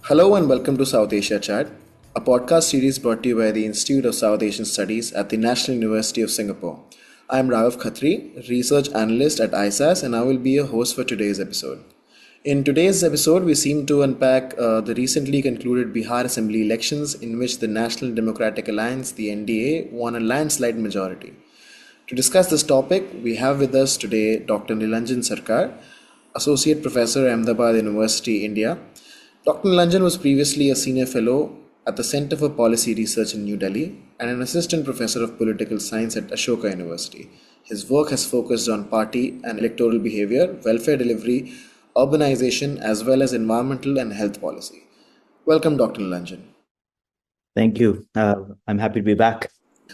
Hello and welcome to South Asia Chat, a podcast series brought to you by the Institute of South Asian Studies at the National University of Singapore. I am Raghaw Khattri, Research Analyst at ISAS, and I will be your host for today's episode. In today's episode, we seem to unpack the recently concluded Bihar Assembly elections in which the National Democratic Alliance, the NDA, won a landslide majority. To discuss this topic, we have with us today Dr. Neelanjan Sircar, Associate Professor, Ahmedabad University, India. Dr. Neelanjan was previously a Senior Fellow at the Center for Policy Research in New Delhi and an Assistant Professor of Political Science at Ashoka University. His work has focused on party and electoral behaviour, welfare delivery, urbanization, as well as environmental and health policy. Welcome, Dr. Neelanjan. Thank you. I'm happy to be back.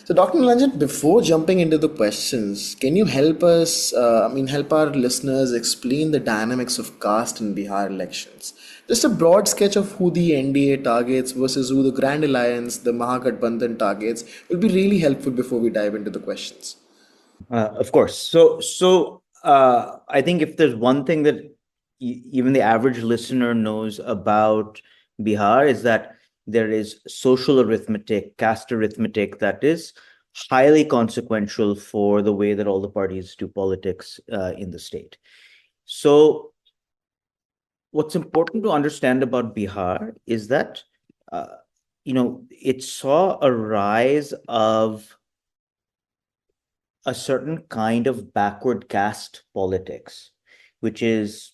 So, Dr. Neelanjan, before jumping into the questions, can you help us, help our listeners explain the dynamics of caste in Bihar elections? Just a broad sketch of who the NDA targets versus who the Grand Alliance, the Mahagathbandhan targets, will be really helpful before we dive into the questions. Of course. So I think if there's one thing that even the average listener knows about Bihar is that there is social arithmetic, caste arithmetic that is highly consequential for the way that all the parties do politics in the state. So what's important to understand about Bihar is that, it saw a rise of a certain kind of backward caste politics, which is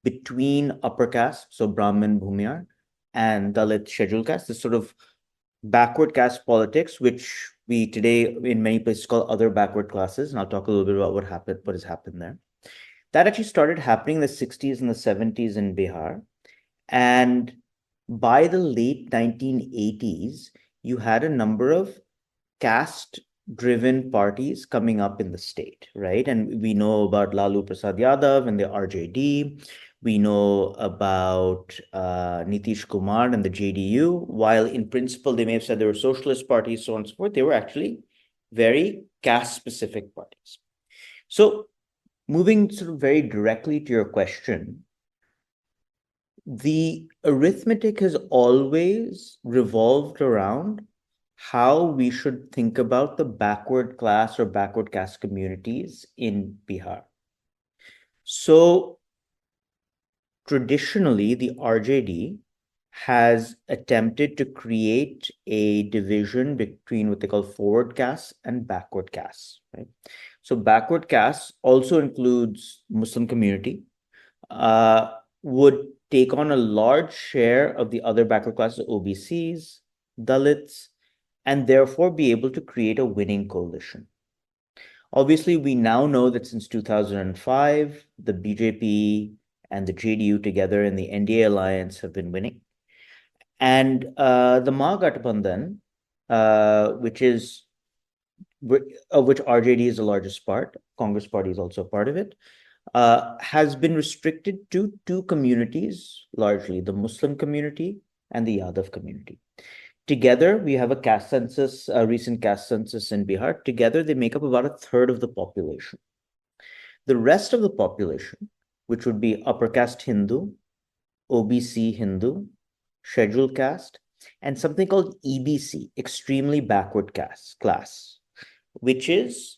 between upper caste, so Brahmin, Bhumiyar, and Dalit scheduled caste, this sort of backward caste politics, which we today in many places call other backward classes. And I'll talk a little bit about what has happened there. That actually started happening in the 60s and the 70s in Bihar. And by the late 1980s, you had a number of caste-driven parties coming up in the state, right? And we know about Lalu Prasad Yadav and the RJD. We know about Nitish Kumar and the JDU. While in principle, they may have said they were socialist parties, so on and so forth, they were actually very caste-specific parties. So moving sort of very directly to your question, the arithmetic has always revolved around how we should think about the backward class or backward caste communities in Bihar. So traditionally, the RJD has attempted to create a division between what they call forward castes and backward castes, right? So backward castes also includes Muslim community, would take on a large share of the other backward classes, OBCs, Dalits, and therefore be able to create a winning coalition. Obviously, we now know that since 2005, the BJP and the JDU together in the NDA alliance have been winning. And the Mahagathbandhan, of which RJD is the largest part, Congress Party is also a part of it, has been restricted to two communities, largely the Muslim community and the Yadav community. Together, we have a recent caste census in Bihar. Together, they make up about a third of the population. The rest of the population, which would be upper caste Hindu, OBC Hindu, scheduled caste, and something called EBC, extremely backward caste class, which is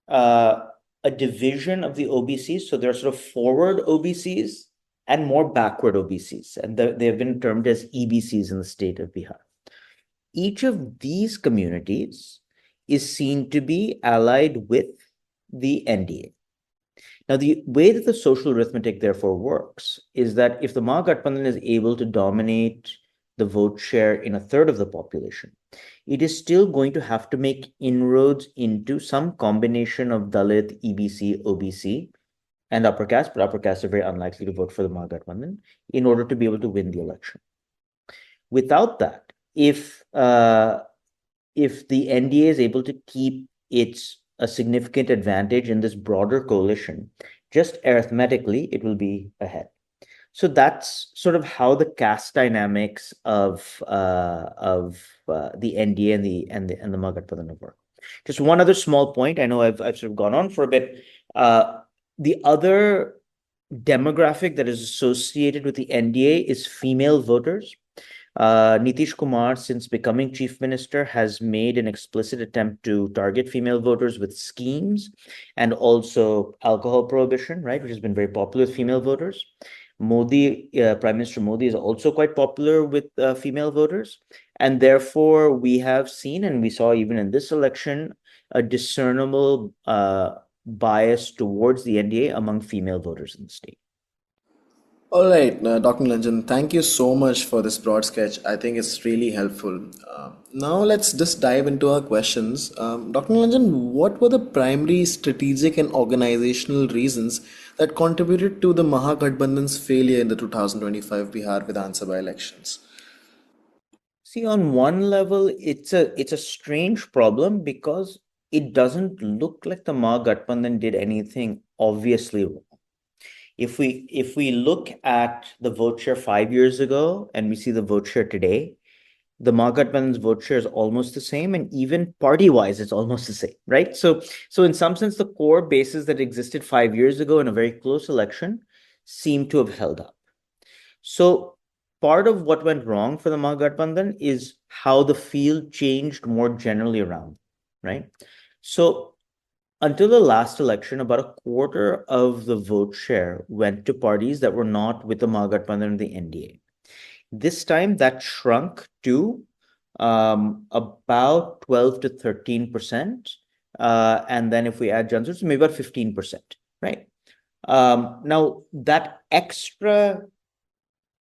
a division of the OBCs. So there are sort of forward OBCs and more backward OBCs, and they have been termed as EBCs in the state of Bihar. Each of these communities is seen to be allied with the NDA. Now, the way that the social arithmetic therefore works is that if the Mahagathbandhan is able to dominate the vote share in a third of the population, it is still going to have to make inroads into some combination of Dalit, EBC, OBC, and upper caste, but upper caste are very unlikely to vote for the Mahagathbandhan in order to be able to win the election. Without that, if the NDA is able to keep a significant advantage in this broader coalition, just arithmetically, it will be ahead. So that's sort of how the caste dynamics of the NDA and the Mahagathbandhan work. Just one other small point. I know I've sort of gone on for a bit. The other demographic that is associated with the NDA is female voters. Nitish Kumar, since becoming chief minister, has made an explicit attempt to target female voters with schemes and also alcohol prohibition, right, which has been very popular with female voters. Modi, Prime Minister Modi is also quite popular with female voters. And therefore, we have seen, and we saw even in this election, a discernible bias towards the NDA among female voters in the state. All right, Dr. Nilanjan, thank you so much for this broad sketch. I think it's really helpful. Now let's just dive into our questions. Dr. Nilanjan, what were the primary strategic and organizational reasons that contributed to the Mahagathbandhan's failure in the 2025 Bihar Vidhan Sabha elections? See, on one level, it's a strange problem because it doesn't look like the Mahagathbandhan did anything obviously wrong. If we look at the vote share 5 years ago and we see the vote share today, the Mahagathbandhan's vote share is almost the same, and even party-wise, it's almost the same, right? So in some sense, the core bases that existed 5 years ago in a very close election seem to have held up. So part of what went wrong for the Mahagathbandhan is how the field changed more generally around, right? So until the last election, about a quarter of the vote share went to parties that were not with the Mahagathbandhan and the NDA. This time that shrunk to about 12 to 13%. And then if we add Jan Suraaj, maybe about 15%, right? Now that extra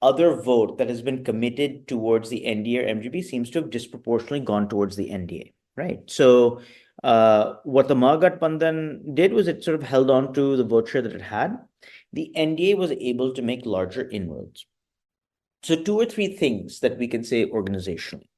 other vote that has been committed towards the NDA or MGP seems to have disproportionately gone towards the NDA, right? So what the Mahagathbandhan did was it sort of held on to the vote share that it had. The NDA was able to make larger inroads. So two or three things that we can say organizationally.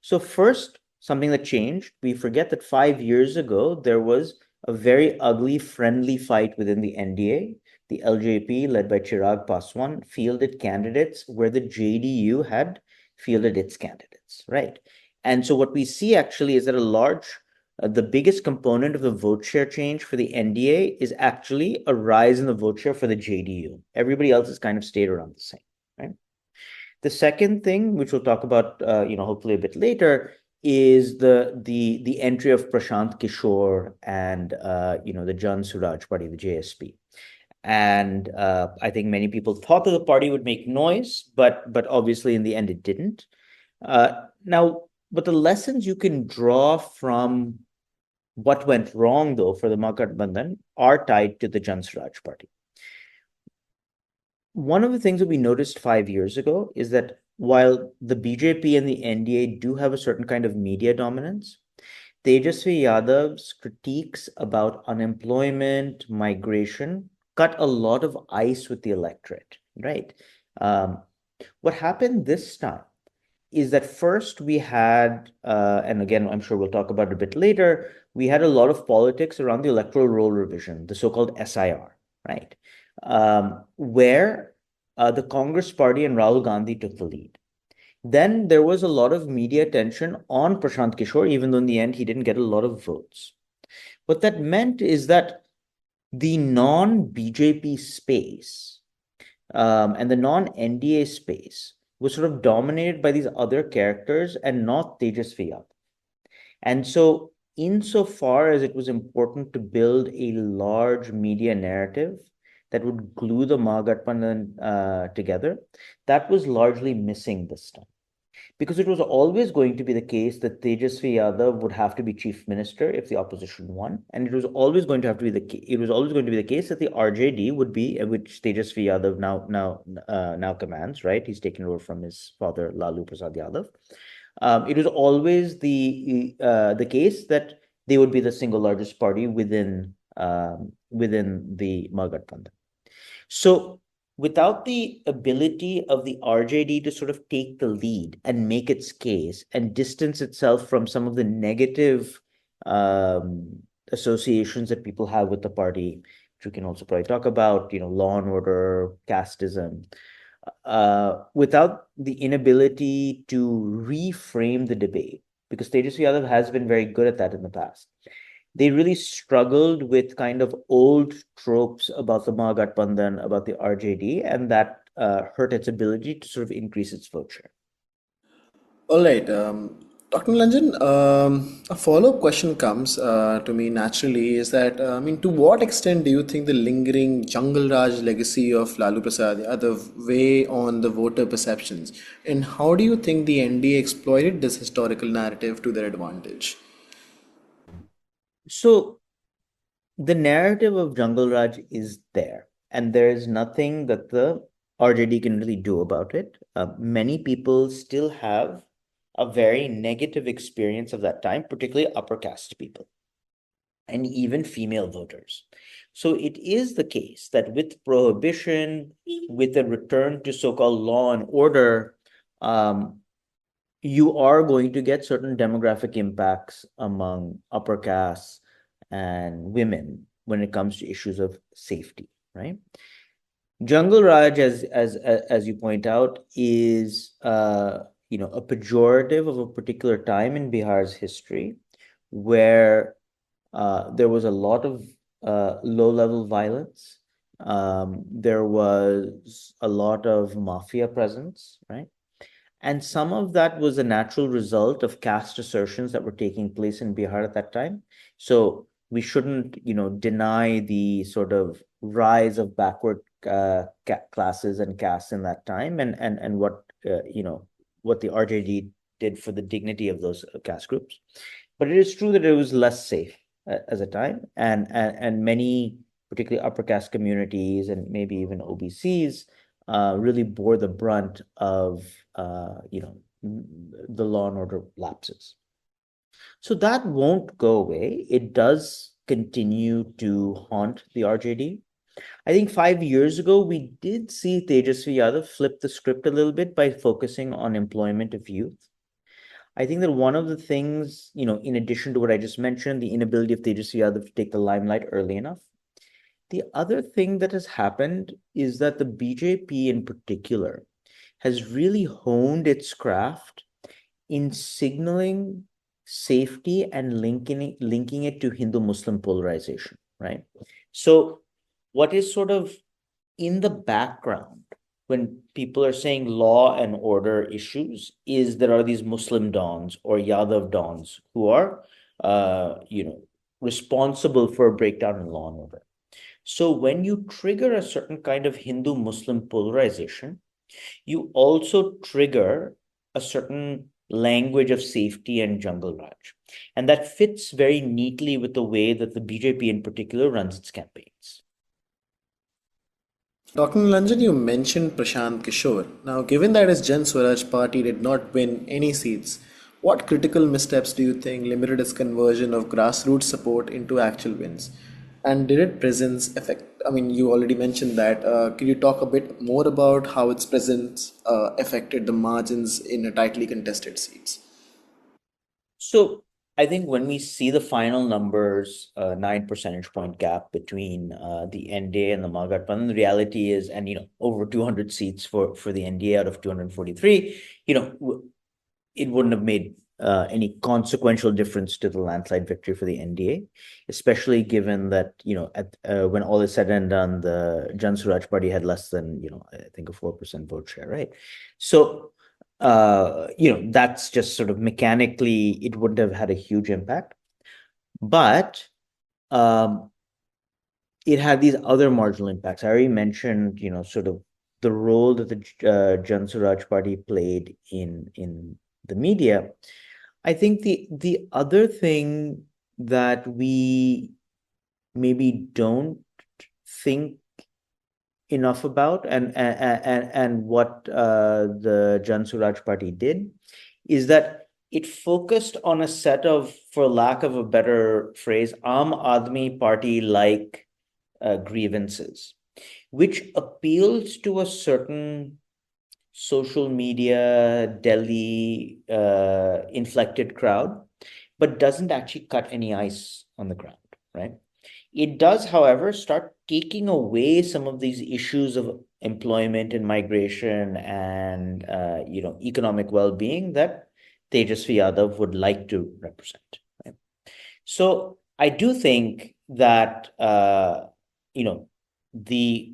So first, something that changed, we forget that 5 years ago, there was a very ugly, friendly fight within the NDA. The LJP, led by Chirag Paswan, fielded candidates where the JDU had fielded its candidates, right? And so what we see actually is that the biggest component of the vote share change for the NDA is actually a rise in the vote share for the JDU. Everybody else has kind of stayed around the same, right? The second thing, which we'll talk about, hopefully a bit later, is the entry of Prashant Kishore and the Jan Suraaj Party, the JSP. And I think many people thought that the party would make noise, but obviously in the end it didn't. But the lessons you can draw from what went wrong, though, for the Mahagathbandhan are tied to the Jan Suraaj Party. One of the things that we noticed 5 years ago is that while the BJP and the NDA do have a certain kind of media dominance, Tejasvi Yadav's critiques about unemployment, migration, cut a lot of ice with the electorate, right? What happened this time is that first we had, and again, I'm sure we'll talk about it a bit later, we had a lot of politics around the electoral roll revision, the so-called SIR, right? Where the Congress party and Rahul Gandhi took the lead. Then there was a lot of media attention on Prashant Kishore, even though in the end he didn't get a lot of votes. What that meant is that the non-BJP space and the non-NDA space was sort of dominated by these other characters and not Tejasvi Yadav. And so insofar as it was important to build a large media narrative that would glue the Mahagathbandhan together, that was largely missing this time. Because it was always going to be the case that Tejasvi Yadav would have to be chief minister if the opposition won, and it was always going to be the case that the RJD would be, which Tejasvi Yadav now commands, right? He's taken over from his father Lalu Prasad Yadav. It was always the case that they would be the single largest party within the Mahagathbandhan. So without the ability of the RJD to sort of take the lead and make its case and distance itself from some of the negative associations that people have with the party, which we can also probably talk about, law and order, casteism, without the inability to reframe the debate, because Tejasvi Yadav has been very good at that in the past. They really struggled with kind of old tropes about the Mahagathbandhan, about the RJD, and that hurt its ability to sort of increase its vote share. All right, Dr. Nilanjan, a follow-up question comes to me naturally is that, to what extent do you think the lingering Jungle Raj legacy of Lalu Prasad weigh on the voter perceptions? And how do you think the NDA exploited this historical narrative to their advantage? So the narrative of Jungle Raj is there, and there is nothing that the RJD can really do about it. Many people still have a very negative experience of that time, particularly upper caste people and even female voters. So it is the case that with prohibition, with a return to so-called law and order, um, you are going to get certain demographic impacts among upper castes and women when it comes to issues of safety, right? Jungle Raj, as you point out, is a pejorative of a particular time in Bihar's history where there was a lot of low-level violence. There was a lot of mafia presence, right? And some of that was a natural result of caste assertions that were taking place in Bihar at that time. So we shouldn't, deny the sort of rise of backward classes and castes in that time, and what the RJD did for the dignity of those caste groups. But it is true that it was less safe as a time, and many, particularly upper caste communities and maybe even OBCs, really bore the brunt of the law and order lapses. So that won't go away. It does continue to haunt the RJD. I think 5 years ago, we did see Tejasvi Yadav flip the script a little bit by focusing on employment of youth. I think that one of the things, in addition to what I just mentioned, the inability of Tejasvi Yadav to take the limelight early enough, the other thing that has happened is that the BJP in particular has really honed its craft in signaling safety and linking it to Hindu-Muslim polarization, right? So what is sort of in the background when people are saying law and order issues is there are these Muslim dons or Yadav dons who are, responsible for a breakdown in law and order. So when you trigger a certain kind of Hindu-Muslim polarization, you also trigger a certain language of safety and jungle raj. And that fits very neatly with the way that the BJP in particular runs its campaigns. Dr. Nilanjan, you mentioned Prashant Kishore. Now, given that his Jan Suraaj Party did not win any seats, what critical missteps do you think limited its conversion of grassroots support into actual wins? And did its presence affect? You already mentioned that. Could you talk a bit more about how its presence affected the margins in a tightly contested seats? So I think when we see the final numbers, 9 percentage point gap between the NDA and the Mahagathbandhan, the reality is, and over 200 seats for the NDA out of 243, it wouldn't have made any consequential difference to the landslide victory for the NDA, especially given that, when all is said and done, the Jan Suraaj Party had less than, I think a 4% vote share, right? So, that's just sort of mechanically, it wouldn't have had a huge impact. But it had these other marginal impacts. I already mentioned, sort of the role that the Jan Suraaj Party played in the media. I think the other thing that we maybe don't think enough about, and what the Jan Suraaj Party did, is that it focused on a set of, for lack of a better phrase, Aam Aadmi Party like grievances, which appeals to a certain social media, Delhi inflected crowd, but doesn't actually cut any ice on the ground, right? It does, however, start taking away some of these issues of employment and migration and economic well-being that Tejasvi Yadav would like to represent. Right? So I do think that the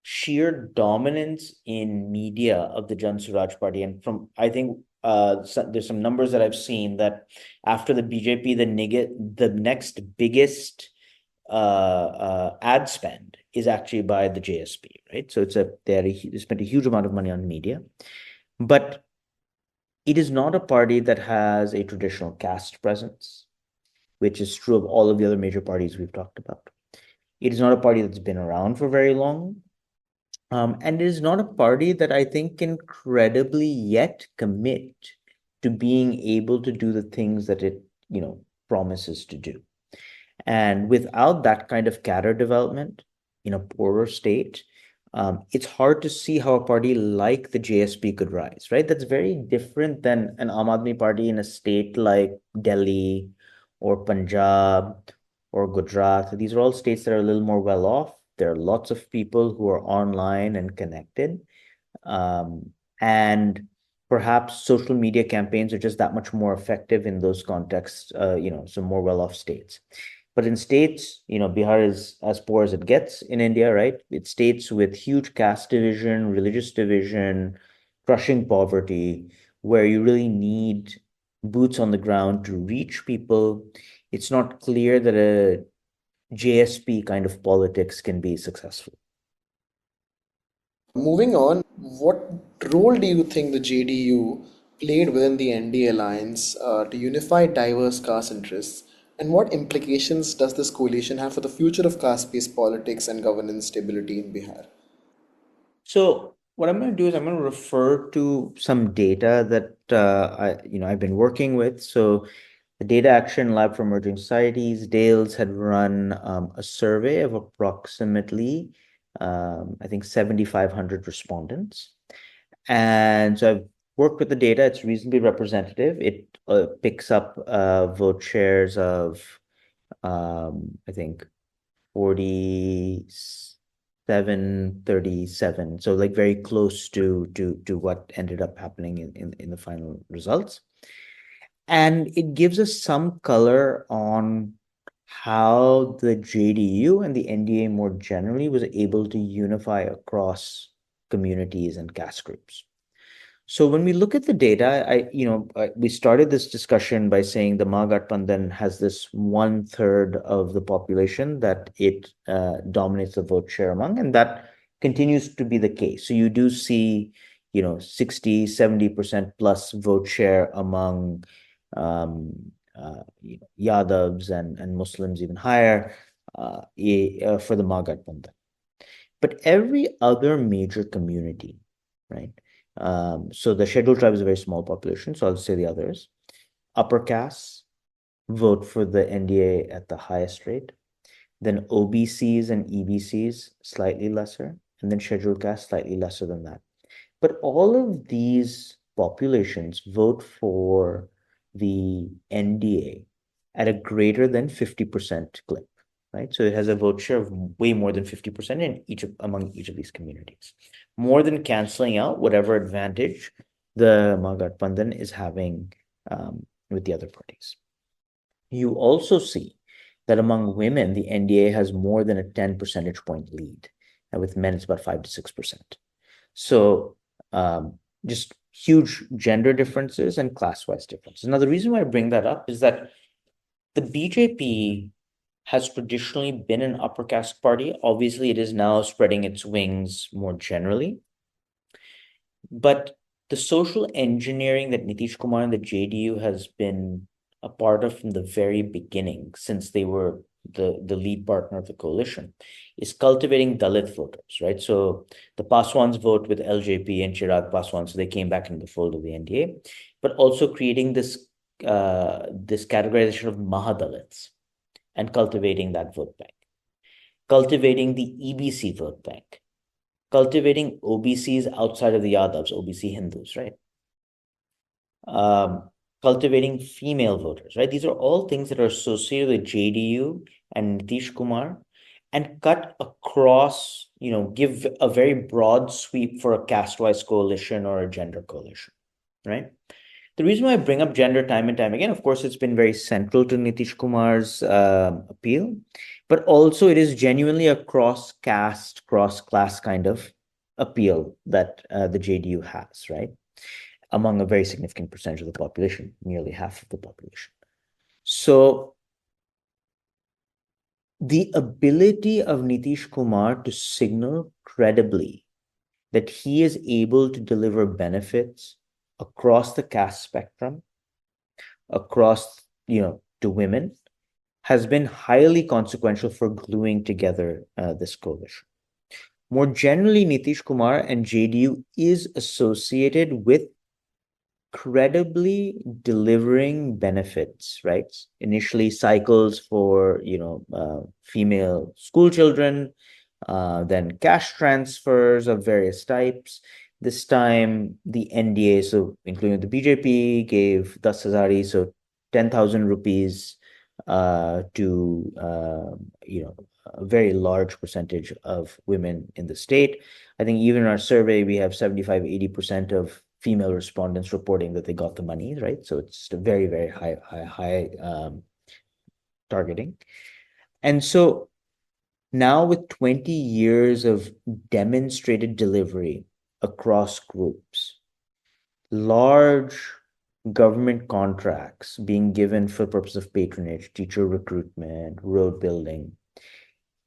sheer dominance in media of the Jan Suraaj Party, and from, I think, there's some numbers that I've seen that after the BJP, the next biggest ad spend is actually by the JSP, right? So they spent a huge amount of money on media, but it is not a party that has a traditional caste presence, which is true of all of the other major parties we've talked about. It is not a party that's been around for very long. And it is not a party that I think can credibly yet commit to being able to do the things that it, promises to do. And without that kind of cadre development in a poorer state, it's hard to see how a party like the JSP could rise, right? That's very different than an Aam Aadmi party in a state like Delhi or Punjab or Gujarat. These are all states that are a little more well off. There are lots of people who are online and connected. And perhaps social media campaigns are just that much more effective in those contexts, some more well-off states. But in states, Bihar is as poor as it gets in India, right? It's states with huge caste division, religious division, crushing poverty, where you really need boots on the ground to reach people. It's not clear that a JSP kind of politics can be successful. Moving on, what role do you think the JDU played within the NDA alliance to unify diverse caste interests? And what implications does this coalition have for the future of caste-based politics and governance stability in Bihar? So what I'm going to do is I'm going to refer to some data that I've been working with. So the Data Action Lab for Emerging Societies, DALES, had run a survey of approximately, I think, 7,500 respondents. And so I've worked with the data. It's reasonably representative. It picks up vote shares of, I think, 47-37. So like very close to what ended up happening in the final results. And it gives us some color on how the JDU and the NDA more generally was able to unify across communities and caste groups. So when we look at the data, we started this discussion by saying the Mahagathbandhan has this 1/3 of the population that it dominates the vote share among, and that continues to be the case. So you do see, 60, 70% plus vote share among Yadavs and Muslims even higher for the Mahagathbandhan. But every other major community, right? So the scheduled tribe is a very small population, so I'll say the others. Upper castes vote for the NDA at the highest rate. Then OBCs and EBCs slightly lesser, and then scheduled castes slightly lesser than that. But all of these populations vote for the NDA at a greater than 50% clip, right? So it has a vote share of way more than 50% among each of these communities, more than canceling out whatever advantage the Mahagathbandhan is having with the other parties. You also see that among women, the NDA has more than a 10 percentage point lead, and with men, it's about 5 to 6%. So just huge gender differences and class-wise differences. Now, the reason why I bring that up is that the BJP has traditionally been an upper caste party. Obviously, it is now spreading its wings more generally. But the social engineering that Nitish Kumar and the JDU has been a part of from the very beginning, since they were the lead partner of the coalition, is cultivating Dalit voters, right? So the Paswans vote with LJP and Chirag Paswan, so they came back into the fold of the NDA, but also creating this categorization of Mahadalits and cultivating that vote bank, cultivating the EBC vote bank, cultivating OBCs outside of the Yadavs, OBC Hindus, right? Cultivating female voters, right? These are all things that are associated with JDU and Nitish Kumar and cut across, give a very broad sweep for a caste-wise coalition or a gender coalition, right? The reason why I bring up gender time and time again, of course, it's been very central to Nitish Kumar's appeal, but also it is genuinely a cross-caste, cross-class kind of appeal that the JDU has, right? among a very significant percentage of the population, nearly half of the population. So the ability of Nitish Kumar to signal credibly that he is able to deliver benefits across the caste spectrum, across, to women, has been highly consequential for gluing together this coalition. More generally, Nitish Kumar and JDU is associated with credibly delivering benefits, right? Initially, cycles for female school children, then cash transfers of various types. This time, the NDA, so including the BJP, gave 10,000, so 10,000 rupees to a very large percentage of women in the state. I think even in our survey, we have 75-80% of female respondents reporting that they got the money, right? So it's a very, very high targeting. And so now with 20 years of demonstrated delivery across groups, large government contracts being given for the purpose of patronage, teacher recruitment, road building,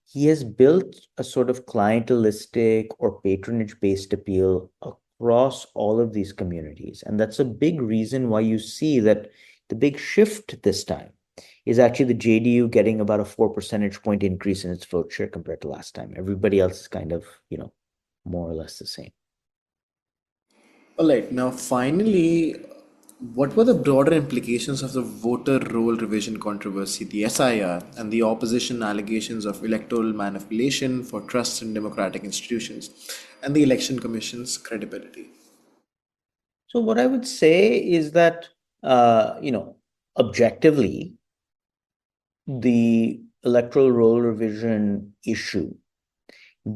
he has built a sort of clientelistic or patronage-based appeal across all of these communities. And that's a big reason why you see that the big shift this time is actually the JDU getting about a 4 percentage point increase in its vote share compared to last time. Everybody else is kind of, more or less the same. All right, now finally, what were the broader implications of the voter roll revision controversy, the SIR, and the opposition allegations of electoral manipulation for trust in democratic institutions and the Election Commission's credibility? So what I would say is that, objectively, the electoral roll revision issue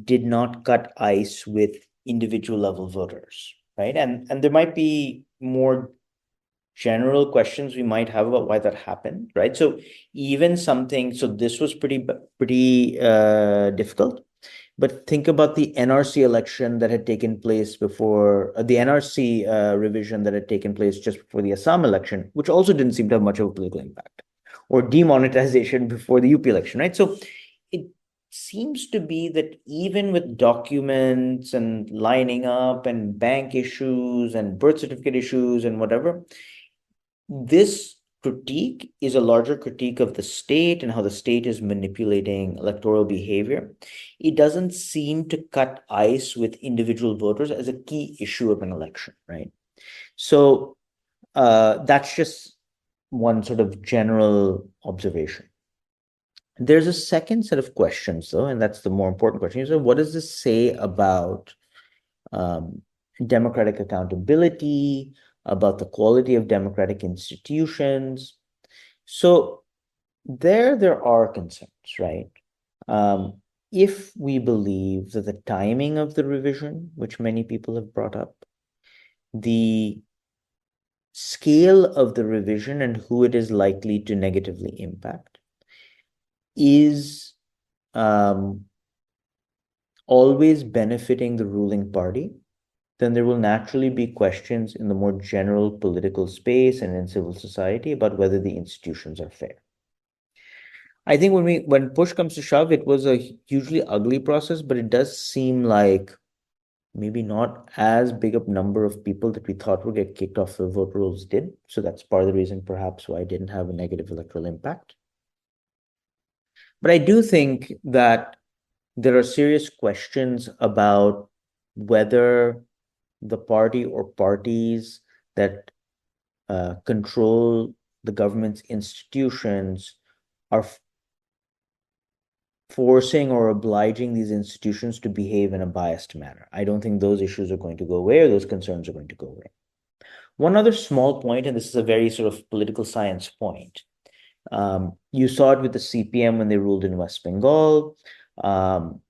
did not cut ice with individual level voters, right? And there might be more general questions we might have about why that happened, right? So even something, so this was pretty difficult. But think about the NRC election that had taken place before the NRC revision that had taken place just before the Assam election, which also didn't seem to have much of a political impact, or demonetization before the UP election, right? So it seems to be that even with documents and lining up and bank issues and birth certificate issues and whatever, this critique is a larger critique of the state and how the state is manipulating electoral behavior. It doesn't seem to cut ice with individual voters as a key issue of an election, right? So that's just one sort of general observation. There's a second set of questions, though, and that's the more important question. So what does this say about democratic accountability, about the quality of democratic institutions? So there are concerns, right? If we believe that the timing of the revision, which many people have brought up, the scale of the revision and who it is likely to negatively impact is always benefiting the ruling party, then there will naturally be questions in the more general political space and in civil society about whether the institutions are fair. I think when push comes to shove, it was a hugely ugly process, but it does seem like maybe not as big a number of people that we thought would get kicked off the vote rolls did. So that's part of the reason perhaps why it didn't have a negative electoral impact. But I do think that there are serious questions about whether the party or parties that control the government's institutions are forcing or obliging these institutions to behave in a biased manner. I don't think those issues are going to go away, or those concerns are going to go away. One other small point, and this is a very sort of political science point. You saw it with the CPM when they ruled in West Bengal.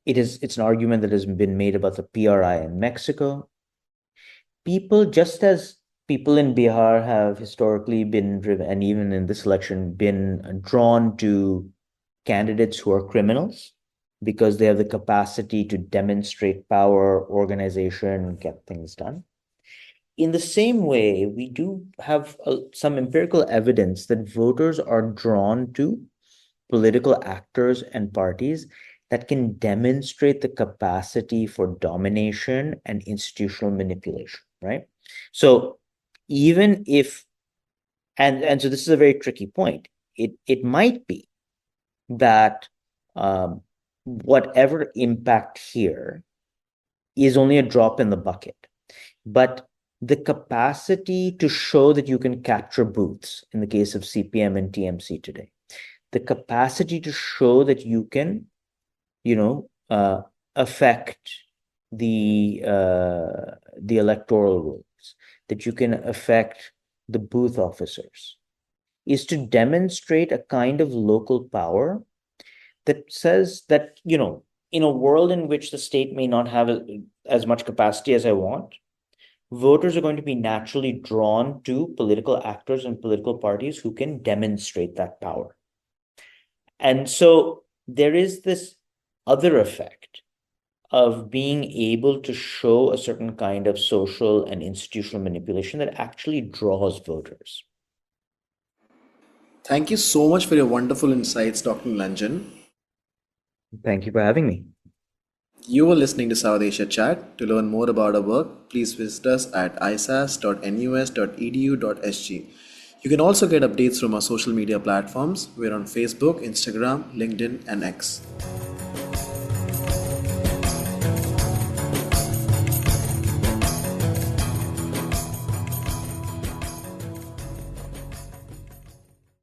It's an argument that has been made about the PRI in Mexico. Just as people in Bihar have historically been driven, and even in this election, been drawn to candidates who are criminals because they have the capacity to demonstrate power, organization, get things done. in the same way, we do have some empirical evidence that voters are drawn to political actors and parties that can demonstrate the capacity for domination and institutional manipulation, right? So even if, and so this is a very tricky point, it might be that whatever impact here is only a drop in the bucket. But the capacity to show that you can capture booths in the case of CPM and TMC today, the capacity to show that you can, affect the electoral rules, that you can affect the booth officers, is to demonstrate a kind of local power that says that, in a world in which the state may not have as much capacity as I want, voters are going to be naturally drawn to political actors and political parties who can demonstrate that power. And so there is this other effect of being able to show a certain kind of social and institutional manipulation that actually draws voters. Thank you so much for your wonderful insights, Dr. Neelanjan. Thank you for having me. You were listening to South Asia Chat. To learn more about our work, please visit us at isas.nus.edu.sg. You can also get updates from our social media platforms. We're on Facebook, Instagram, LinkedIn, and X.